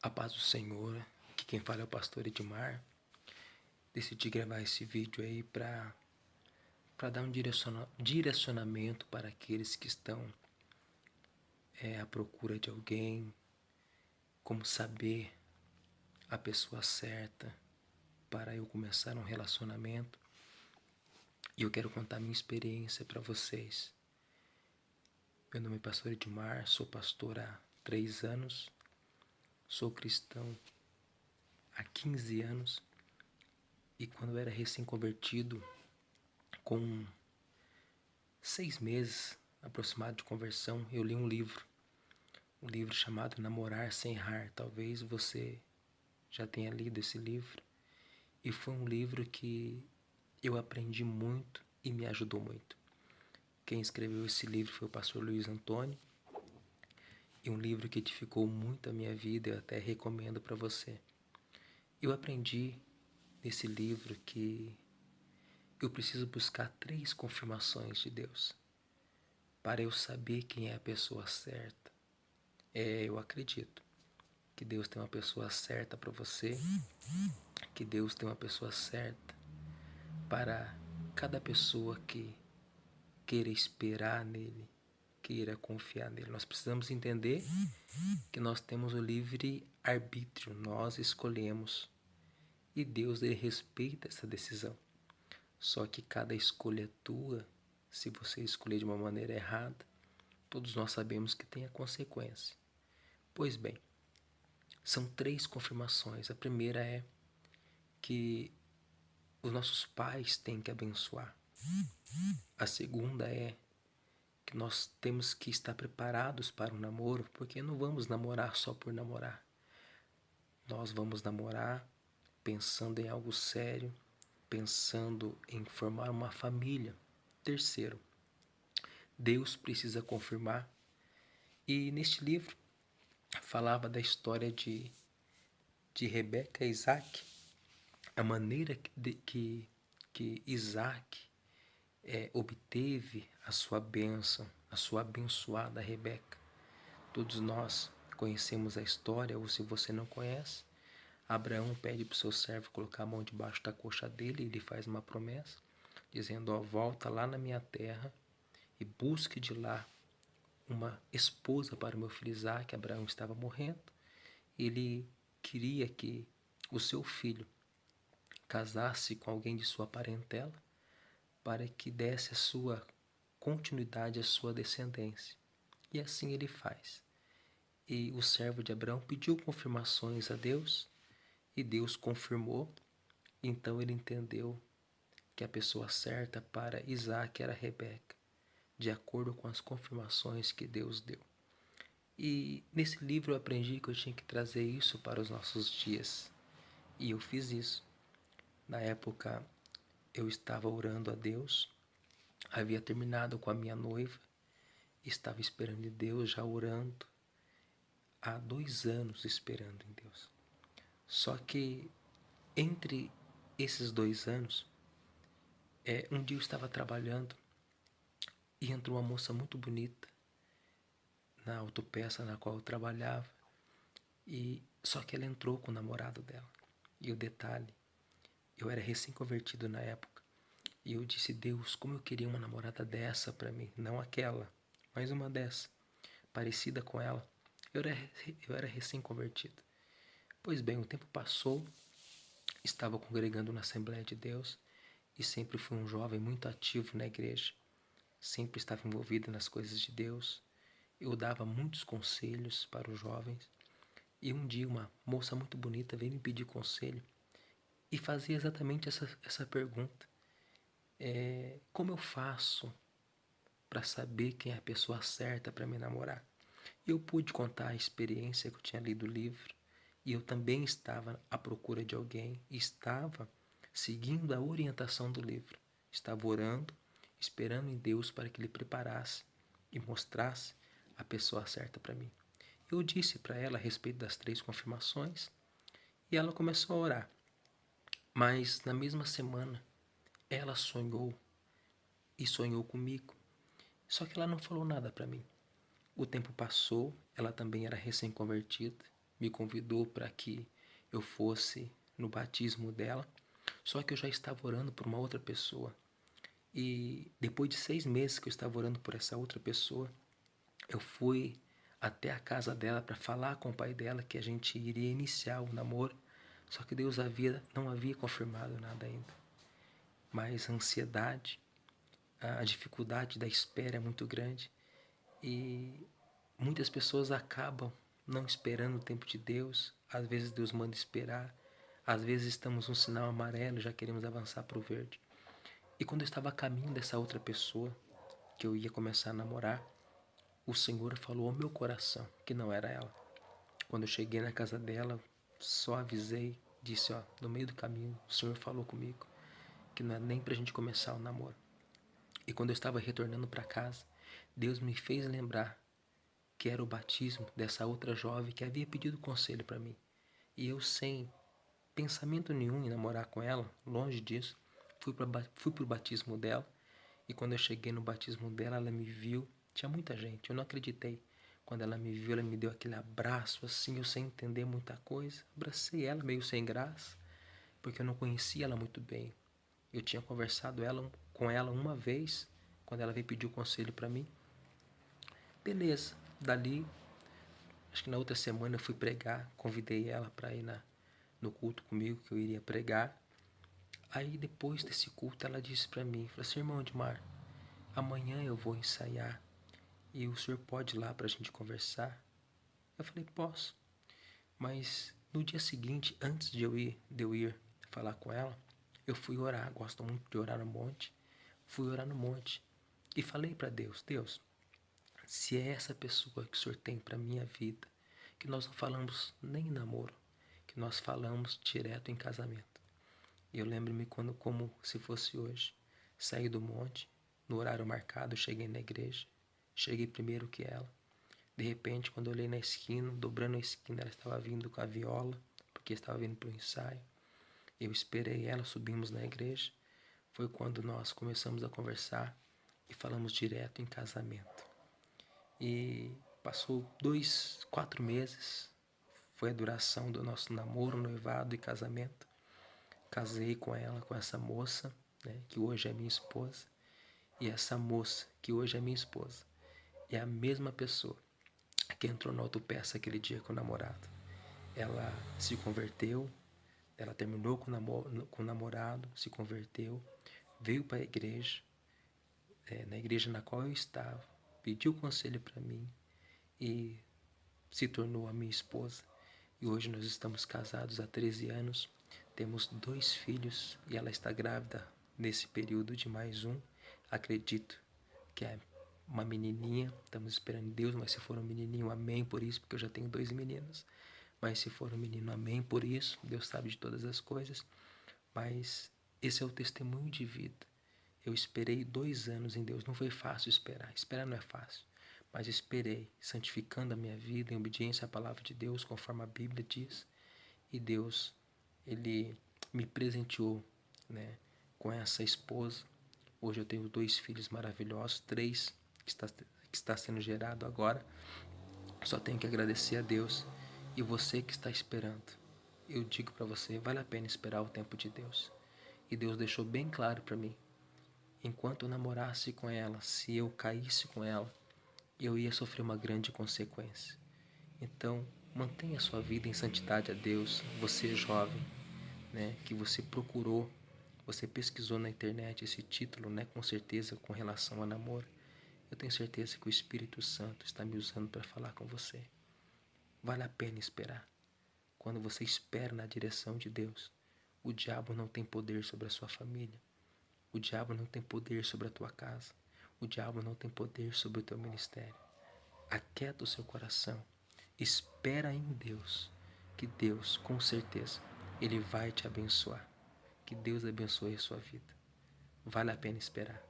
A paz do Senhor, aqui quem fala é o pastor Edmar. Decidi gravar esse vídeo aí para dar um direcionamento para aqueles que estão à procura de alguém, como saber a pessoa certa para eu começar um relacionamento. E eu quero contar minha experiência para vocês. Meu nome é pastor Edmar, sou pastor há 3 anos, sou cristão há 15 anos e quando eu era recém-convertido, com 6 meses aproximado de conversão, eu li um livro chamado Namorar Sem Errar. Talvez você já tenha lido esse livro, e foi um livro que eu aprendi muito e me ajudou muito. Quem escreveu esse livro foi o pastor Luiz Antônio, e um livro que edificou muito a minha vida, eu até recomendo para você. Eu aprendi nesse livro que eu preciso buscar 3 confirmações de Deus para eu saber quem é a pessoa certa. Eu acredito que Deus tem uma pessoa certa para você, que Deus tem uma pessoa certa para cada pessoa que queira esperar nele, queira confiar nele. Nós precisamos entender que nós temos o livre arbítrio, nós escolhemos, e Deus, ele respeita essa decisão. Só que cada escolha é tua. Se você escolher de uma maneira errada, todos nós sabemos que tem a consequência. Pois bem, são 3 confirmações. A primeira é que os nossos pais têm que abençoar. A segunda é que nós temos que estar preparados para o namoro, porque não vamos namorar só por namorar. Nós vamos namorar pensando em algo sério, pensando em formar uma família. Terceiro, Deus precisa confirmar. E neste livro falava da história de Rebeca e Isaac, a maneira que Isaac obteve a sua bênção, a sua abençoada Rebeca. Todos nós conhecemos a história, ou se você não conhece, Abraão pede para o seu servo colocar a mão debaixo da coxa dele, e ele faz uma promessa, dizendo: volta lá na minha terra e busque de lá uma esposa para o meu filho Isaac. Abraão estava morrendo, ele queria que o seu filho casasse com alguém de sua parentela, para que desse a sua continuidade à sua descendência. E assim ele faz. E o servo de Abraão pediu confirmações a Deus, e Deus confirmou. Então ele entendeu que a pessoa certa para Isaac era Rebeca, de acordo com as confirmações que Deus deu. E nesse livro eu aprendi que eu tinha que trazer isso para os nossos dias. E eu fiz isso. Na época eu estava orando a Deus, havia terminado com a minha noiva, estava esperando em Deus, já orando, há 2 anos esperando em Deus. Só que entre esses 2 anos, um dia eu estava trabalhando e entrou uma moça muito bonita na autopeça na qual eu trabalhava, e só que ela entrou com o namorado dela. E o detalhe, eu era recém-convertido na época, e eu disse: Deus, como eu queria uma namorada dessa para mim, não aquela, mas uma dessa, parecida com ela. Eu era recém-convertido. Pois bem, o tempo passou, estava congregando na Assembleia de Deus, e sempre fui um jovem muito ativo na igreja, sempre estava envolvido nas coisas de Deus. Eu dava muitos conselhos para os jovens, e um dia uma moça muito bonita veio me pedir conselho e fazia exatamente essa pergunta: como eu faço para saber quem é a pessoa certa para me namorar? E eu pude contar a experiência que eu tinha lido o livro, e eu também estava à procura de alguém, e estava seguindo a orientação do livro, estava orando, esperando em Deus para que Ele preparasse e mostrasse a pessoa certa para mim. Eu disse para ela a respeito das 3 confirmações, e ela começou a orar. Mas na mesma semana ela sonhou, e sonhou comigo. Só que ela não falou nada para mim. O tempo passou, ela também era recém-convertida, me convidou para que eu fosse no batismo dela. Só que eu já estava orando por uma outra pessoa. E depois de 6 meses que eu estava orando por essa outra pessoa, eu fui até a casa dela para falar com o pai dela que a gente iria iniciar o namoro. Só que Deus não havia confirmado nada ainda. Mas a ansiedade, a dificuldade da espera é muito grande. E muitas pessoas acabam não esperando o tempo de Deus. Às vezes Deus manda esperar. Às vezes estamos num sinal amarelo e já queremos avançar para o verde. E quando eu estava a caminho dessa outra pessoa, que eu ia começar a namorar, o Senhor falou ao meu coração que não era ela. Quando eu cheguei na casa dela, só avisei, disse, ó, no meio do caminho, o Senhor falou comigo que não é nem pra gente começar o namoro. E quando eu estava retornando para casa, Deus me fez lembrar que era o batismo dessa outra jovem que havia pedido conselho para mim. E eu, sem pensamento nenhum em namorar com ela, longe disso, fui pro batismo dela. E quando eu cheguei no batismo dela, ela me viu. Tinha muita gente, eu não acreditei. Quando ela me viu, ela me deu aquele abraço assim, eu sem entender muita coisa. Abracei ela meio sem graça, porque eu não conhecia ela muito bem. Eu tinha conversado com ela uma vez, quando ela veio pedir o conselho para mim. Beleza, dali, acho que na outra semana eu fui pregar, convidei ela para ir no culto comigo, que eu iria pregar. Aí depois desse culto ela disse para mim, falou assim, irmão Edmar, amanhã eu vou ensaiar e o senhor pode ir lá para a gente conversar? Eu falei, posso. Mas no dia seguinte, antes de eu ir falar com ela, eu fui orar, gosto muito de orar no monte. Fui orar no monte e falei para Deus, Deus, se é essa pessoa que o Senhor tem para minha vida, que nós não falamos nem em namoro, que nós falamos direto em casamento. E eu lembro-me quando, como se fosse hoje, saí do monte, no horário marcado, cheguei na igreja, cheguei primeiro que ela. De repente, quando eu olhei na esquina, dobrando a esquina, ela estava vindo com a viola, porque estava vindo para o ensaio. Eu esperei ela, subimos na igreja. Foi quando nós começamos a conversar e falamos direto em casamento. E passou 4 meses, foi a duração do nosso namoro, noivado e casamento. Casei com ela, com essa moça, né, que hoje é minha esposa. E essa moça, que hoje é minha esposa, é a mesma pessoa que entrou no autopeça aquele dia com o namorado. Ela se converteu, ela terminou com o namorado, se converteu, veio para a igreja, na igreja na qual eu estava, pediu conselho para mim e se tornou a minha esposa. E hoje nós estamos casados há 13 anos, temos 2 filhos e ela está grávida nesse período de mais um. Acredito que é uma menininha, estamos esperando em Deus, mas se for um menininho, amém por isso, porque eu já tenho 2 meninos. Mas se for um menino, amém por isso, Deus sabe de todas as coisas. Mas esse é o testemunho de vida. Eu esperei 2 anos em Deus, não foi fácil esperar, esperar não é fácil. Mas esperei, santificando a minha vida em obediência à palavra de Deus, conforme a Bíblia diz. E Deus, Ele me presenteou, né, com essa esposa. Hoje eu tenho 2 filhos maravilhosos, 3 que está sendo gerado agora. Só tenho que agradecer a Deus. E você que está esperando, eu digo para você, vale a pena esperar o tempo de Deus. E Deus deixou bem claro para mim, enquanto eu namorasse com ela, se eu caísse com ela, eu ia sofrer uma grande consequência. Então, mantenha a sua vida em santidade a Deus, você jovem, né, que você procurou, você pesquisou na internet esse título, né, com certeza com relação a namoro. Eu tenho certeza que o Espírito Santo está me usando para falar com você. Vale a pena esperar. Quando você espera na direção de Deus, o diabo não tem poder sobre a sua família. O diabo não tem poder sobre a tua casa. O diabo não tem poder sobre o teu ministério. Aquieta o seu coração. Espera em Deus, que Deus, com certeza, Ele vai te abençoar. Que Deus abençoe a sua vida. Vale a pena esperar.